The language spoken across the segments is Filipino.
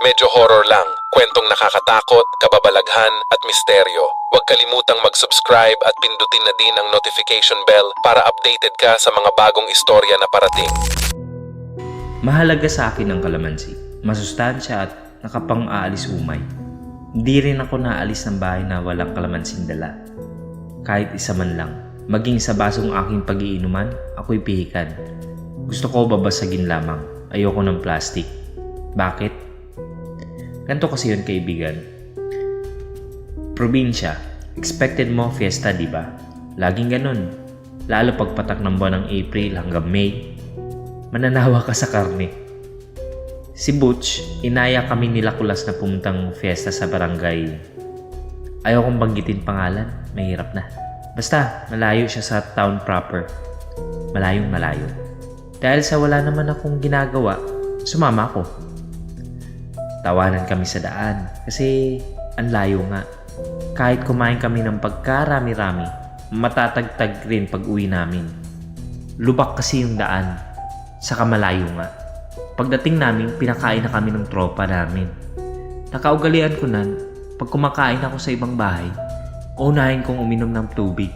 Medyo horror lang, kwentong nakakatakot, kababalaghan at misteryo. Huwag kalimutang mag-subscribe at pindutin na din ang notification bell para updated ka sa mga bagong istorya na parating. Mahalaga sa akin ang kalamansi. Masustansya at nakapang-aalis umay. Hindi rin ako naalis ng bahay na walang kalamansin dala. Kahit isa man lang. Maging sa basong aking pag-iinuman, ako'y pihikan. Gusto ko babasagin lamang. Ayoko ng plastic. Bakit? Ganito kasi yun, kaibigan. Probinsya. Expected mo fiesta, di ba? Laging ganun. Lalo pagpatak ng buwan ng April hanggang May. Mananawa ka sa karne. Si Butch, inaya kami nila Kulas na pumuntang fiesta sa barangay. Ayaw kong banggitin pangalan, mahirap na. Basta, malayo siya sa town proper. Malayong malayo. Dahil sa wala naman akong ginagawa, sumama ako. Tawanan kami sa daan kasi ang layo nga. Kahit kumain kami ng pagkarami-rami, matatagtag rin pag uwi namin. Lubak kasi yung daan, saka malayo nga. Pagdating namin, pinakain na kami ng tropa namin. Nakaugalian ko na, pag kumakain ako sa ibang bahay, unahin kong uminom ng tubig.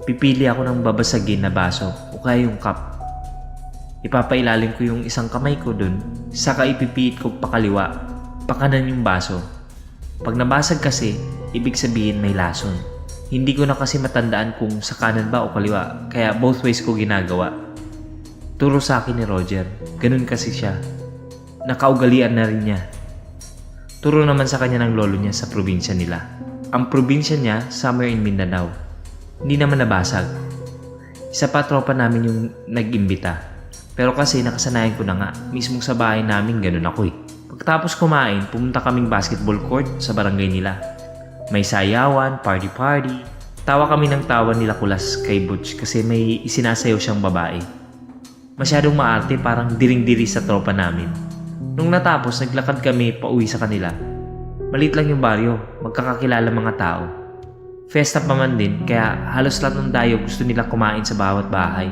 Pipili ako ng babasagin na baso o kaya yung cup. Ipapailalim ko yung isang kamay ko dun, saka ipipiit ko pakaliwa, pakanan yung baso. Pag nabasag kasi, ibig sabihin may lason. Hindi ko na kasi matandaan kung sa kanan ba o kaliwa, kaya both ways ko ginagawa. Turo sa akin ni Roger, ganun kasi siya. Nakaugalian na rin niya. Turo naman sa kanya ng lolo niya sa probinsya nila. Ang probinsya niya, somewhere in Mindanao. Hindi naman nabasag. Isa pa tropa namin yung nag-imbita. Pero kasi nakasanayan ko na nga, mismong sa bahay namin ganun ako eh. Pagkatapos kumain, pumunta kaming basketball court sa barangay nila. May sayawan, party-party. Tawa kami ng tawa nila Kulas kay Butch kasi may isinasayaw siyang babae. Masyadong maarte, parang diring-diri sa tropa namin. Nung natapos, naglakad kami pauwi sa kanila. Maliit lang yung baryo, magkakakilala mga tao. Festa pa man din, kaya halos lahat ng dayo gusto nila kumain sa bawat bahay.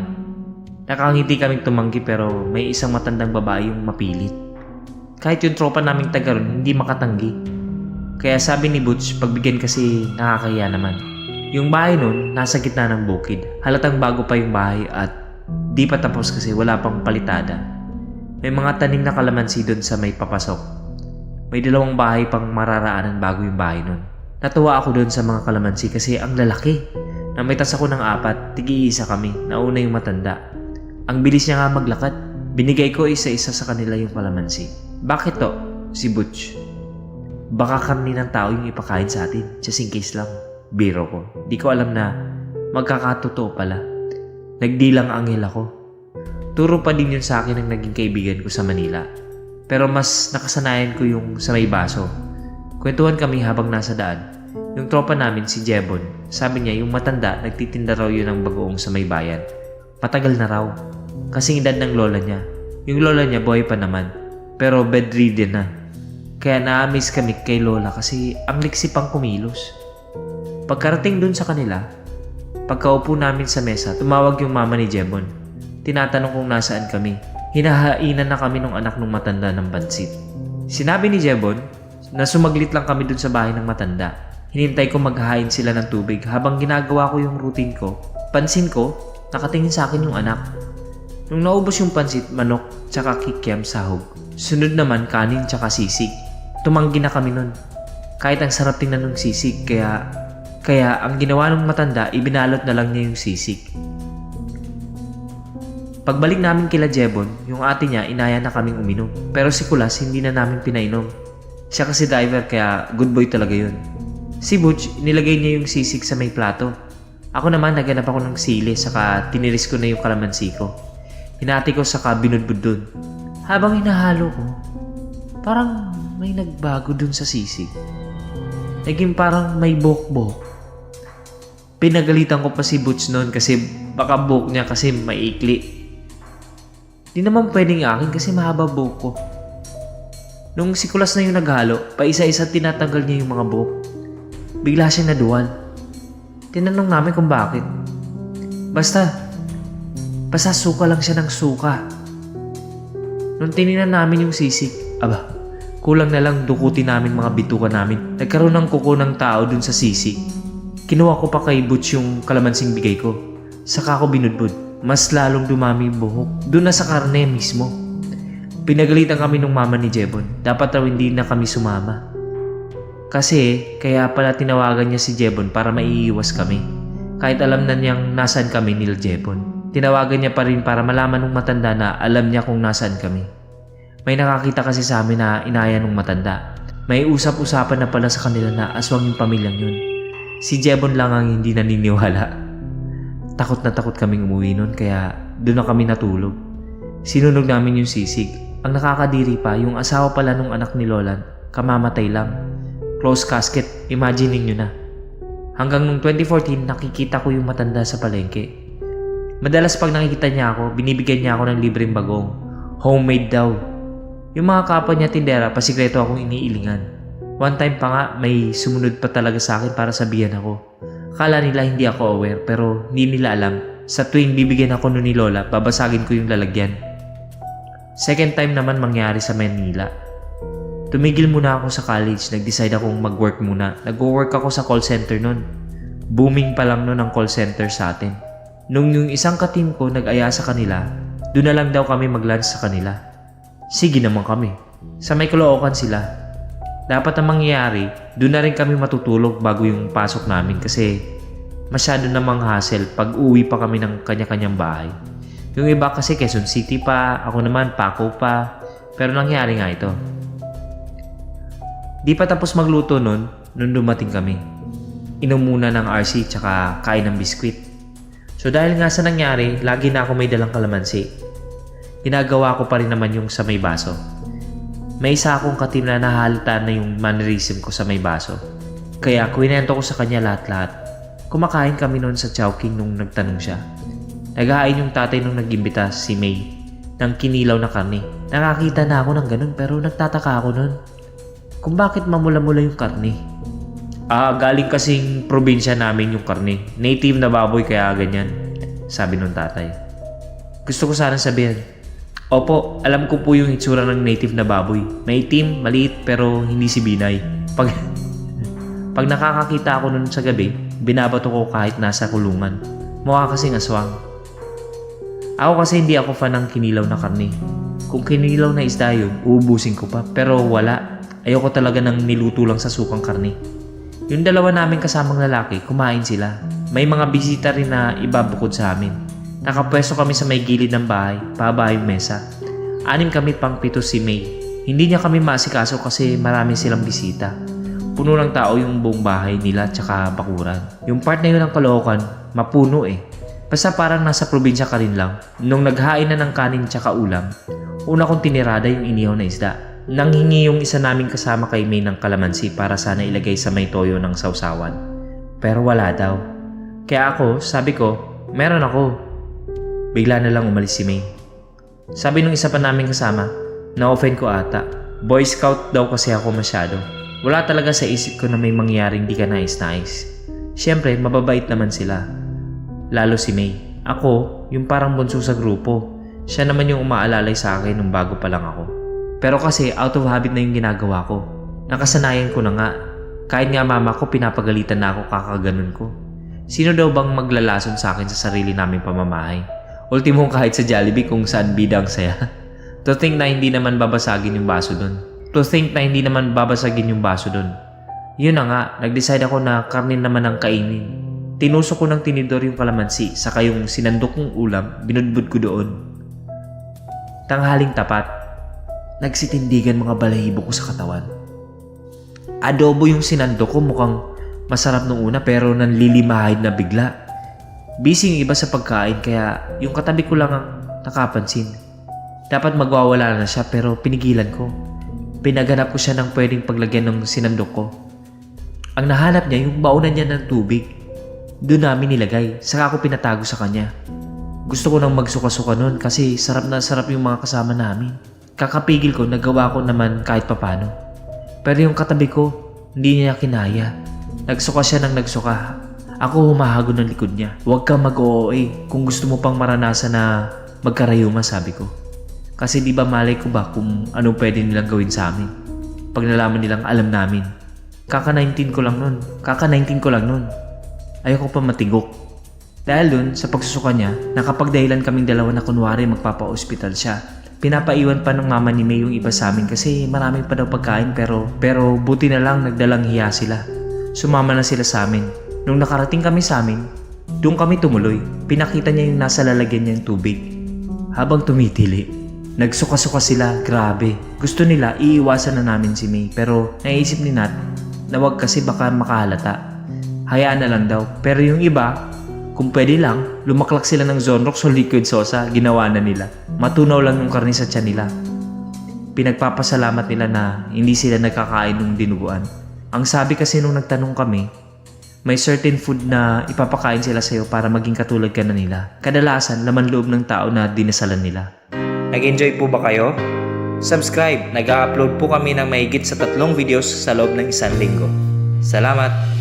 Nakangiti kaming tumanggi pero may isang matandang babae yung mapilit. Kahit yung tropa naming taga ron, hindi makatanggi. Kaya sabi ni Butch, pagbigyan kasi nakakahiya naman. Yung bahay nun, nasa gitna ng bukid. Halatang bago pa yung bahay at di pa tapos kasi wala pang palitada. May mga tanim na kalamansi doon sa may papasok. May 2 bahay pang mararaanan bago yung bahay nun. Natuwa ako doon sa mga kalamansi kasi ang lalaki. Namitas ako ng 4, tigi-isa kami, nauna yung matanda. Ang bilis niya nga maglakad. Binigay ko isa-isa sa kanila yung kalamansi. Bakit to? Si Butch. Baka karni ng tao yung ipakain sa atin, just in case lang. Biro ko. Di ko alam na magkakatotoo pala. Nagdilang anghel ako. Turo pa din yun sa akin ng naging kaibigan ko sa Manila. Pero mas nakasanayan ko yung sa may baso. Kwentuhan kami habang nasa daan. Yung tropa namin si Jebon, sabi niya yung matanda nagtitinda raw yun ng bagoong sa may bayan. Matagal na raw. Kasing edad ng lola niya. Yung lola niya buhay pa naman. Pero bedridden na. Kaya na-amaze kami kay lola kasi ang liksi pang kumilos. Pagkarating dun sa kanila, pagkaupo namin sa mesa, tumawag yung mama ni Jebon. Tinatanong kung nasaan kami. Hinahainan na kami ng anak ng matanda ng pansit. Sinabi ni Jebon na sumaglit lang kami dun sa bahay ng matanda. Hinintay ko maghahain sila ng tubig habang ginagawa ko yung routine ko. Pansin ko, nakatingin sa akin yung anak. Nung naubos yung pansit, manok, tsaka kikiam sahog. Sunod naman kanin tsaka sisig. Tumanggi na kami nun. Kahit ang sarap tingnan ng sisig, kaya ang ginawa ng matanda, ibinalot na lang niya yung sisig. Pagbalik namin kila Jebon, yung ate niya inaya na kaming uminom. Pero si Kulas hindi na namin pinainom. Siya kasi driver kaya good boy talaga yun. Si Butch, nilagay niya yung sisig sa may plato. Ako naman naganap ako ng sili saka tiniris ko na yung kalamansi ko. Hinati ko saka binudbud dun. Habang hinahalo ko, parang may nagbago dun sa sisig. Naging parang may buhok-buhok. Pinagalitan ko pa si Butch noon kasi baka buhok niya kasi maikli. Di naman pwedeng akin kasi mahaba buhok ko. Nung si Kulas na yung naghalo, paisa-isa tinatanggal niya yung mga buhok. Bigla siyang naduwal. Tinanong namin kung bakit. Basta suka lang siya ng suka. Nung tinignan namin yung sisig, aba, Kulang na lang dukutin namin mga bituka namin. Nagkaroon ng kuko ng tao dun sa sisi. Kinuha ko pa kay Butch yung kalamansing bigay ko. Saka ko binudbud. Mas lalong dumami yung buhok. Doon na sa karne mismo. Pinagalitan kami nung mama ni Jebon. Dapat raw hindi na kami sumama. Kasi kaya pala tinawagan niya si Jebon para maiiwas kami. Kahit alam na niyang nasaan kami nila Jebon. Tinawagan niya pa rin para malaman ng matanda na alam niya kung nasaan kami. May nakakita kasi sa amin na inaya ng matanda. May usap-usapan na pala sa kanila na aswang yung pamilyang yun. Si Jebon lang ang hindi naniniwala. Takot na takot kaming umuwi nun kaya doon na kami natulog. Sinunog namin yung sisig. Ang nakakadiri pa, yung asawa pala nung anak ni Lolan, kamamatay lang. Close casket, imagine nyo na. Hanggang nung 2014, nakikita ko yung matanda sa palengke. Madalas pag nakikita niya ako, binibigyan niya ako ng libreng bagong. Homemade daw. Yung mga kapwa niya tindera, pasikreto akong iniilingan. One time pa nga, may sumunod pa talaga sa akin para sabihan ako. Akala nila hindi ako aware pero hindi nila alam. Sa tuwing bibigyan ako nun ni Lola, babasagin ko yung lalagyan. Second time naman mangyari sa Manila. Tumigil muna ako sa college, nag-decide akong mag-work muna. Nag-work ako sa call center nun. Booming pa lang nun ang call center sa atin. Nung yung isang ka-team ko nag-aya sa kanila, doon na lang daw kami mag-lunch sa kanila. Sige naman kami. Sa may Caloocan sila. Dapat ang mangyayari, doon na rin kami matutulog bago yung pasok namin kasi masyado namang hassle pag uwi pa kami ng kanya-kanyang bahay. Yung iba kasi Quezon City pa, ako naman Paco pa, pero nangyari nga ito. Di pa tapos magluto nun dumating kami. Inom muna ng RC tsaka kain ng biskwit. So dahil nga sa nangyari, lagi na ako may dalang kalamansi. Ginagawa ko pa rin naman yung sa may baso. May isa akong katim na nahalata na yung mannerism ko sa may baso. Kaya kwinento ko sa kanya lahat-lahat. Kumakain kami noon sa Chowking nung nagtanong siya. Naghahain yung tatay nung nag-imbita si May ng kinilaw na karne. Nakakita na ako ng ganun pero nagtataka ako noon kung bakit mamula-mula yung karne. Galing kasing probinsya namin yung karne. Native na baboy kaya ganyan, sabi nung tatay. Gusto ko sana sabihin, opo, alam ko po yung itsura ng native na baboy. Maitim, maliit, pero hindi si Binay. Pag nakakakita ako nun sa gabi, binabato ko kahit nasa kulungan. Mukha kasing aswang. Ako kasi hindi ako fan ng kinilaw na karne. Kung kinilaw na isda yun, uubusin ko pa. Pero wala. Ayoko talaga ng niluto lang sa sukang karne. Yung dalawa namin kasamang lalaki, kumain sila. May mga bisita rin na iba bukod sa amin. Nakapwesto kami sa may gilid ng bahay, pababa yung mesa. 6 kami pang 7 si May. Hindi niya kami maasikaso kasi marami silang bisita. Puno ng tao yung buong bahay nila tsaka bakuran. Yung part na yun ng Caloocan, mapuno eh. Basta parang nasa probinsya ka rin lang. Nung naghain na ng kanin tsaka ulam, una kong tinirada yung inihaw na isda. Nanghingi yung isa naming kasama kay May ng kalamansi para sana ilagay sa may toyo ng sausawan. Pero wala daw. Kaya ako, sabi ko, meron ako. Bigla na lang umalis si May. Sabi nung isa pa naming kasama, na-offend ko ata. Boy Scout daw kasi ako masyado. Wala talaga sa isip ko na may mangyaring di ka nais-nais. Siyempre, mababait naman sila. Lalo si May. Ako, yung parang bunso sa grupo. Siya naman yung umaalalay sa akin nung bago pa lang ako. Pero kasi out of habit na yung ginagawa ko. Nakasanayan ko na nga. Kahit nga mama ko, pinapagalitan na ako kakaganon ko. Sino daw bang maglalason sa akin sa sarili naming pamamahay? Ultimo kahit sa Jollibee kung saan bida ang saya. To think na hindi naman babasagin yung baso dun. Yun na nga, nag-decide ako na karne naman ang kainin. Tinusok ko ng tinidor yung kalamansi, saka yung sinandok kong ulam, binudbud ko doon. Tanghaling tapat, nagsitindigan mga balahibo ko sa katawan. Adobo yung sinandok ko, mukhang masarap nung una pero nanlilimahid na bigla. Busy yung iba sa pagkain kaya yung katabi ko lang ang nakapansin. Dapat magwawala na siya pero pinigilan ko. Pinaganap ko siya ng pwedeng paglagyan ng sinandok ko. Ang nahanap niya yung baunan niya ng tubig. Doon namin nilagay, saka ako pinatago sa kanya. Gusto ko nang magsuka-suka nun kasi sarap na sarap yung mga kasama namin. Kakapigil ko, nagawa ko naman kahit papano. Pero yung katabi ko, hindi niya kinaya. Nagsuka siya ng nagsuka. Ako humahago ng likod niya. Huwag kang mag-OA kung gusto mo pang maranasan na magkarayuma, sabi ko. Kasi di ba malay ko ba kung anong pwede nilang gawin sa amin. pag nalaman nilang alam namin. Kaka-19 ko lang nun. Ayoko pa matigok. Dahil dun, sa pagsusuka niya, nakapagdahilan kaming dalawa na kunwari magpapa-ospital siya. Pinapaiwan pa ng mama ni May yung iba sa amin kasi marami pa daw pagkain pero buti na lang nagdalang hiya sila. Sumama na sila sa amin. Nung nakarating kami sa amin, doon kami tumuloy. Pinakita niya yung nasa lalagyan niyang tubig. Habang tumitili, nagsuka-suka sila, grabe. Gusto nila iiwasan na namin si May pero naisip ni Nat na wag kasi baka makahalata. Hayaan na lang daw. Pero yung iba, kung pwede lang, lumaklak sila ng Zonrox o liquid sosa, ginawa na nila. Matunaw lang yung karne sa tiyan nila. Pinagpapasalamat nila na hindi sila nagkakain ng dinuguan. Ang sabi kasi nung nagtanong kami, may certain food na ipapakain sila sa'yo para maging katulad ka na nila. Kadalasan, laman loob ng tao na dinasalan nila. Nag-enjoy po ba kayo? Subscribe! Nag-upload po kami ng mahigit sa 3 videos sa loob ng 1 linggo. Salamat!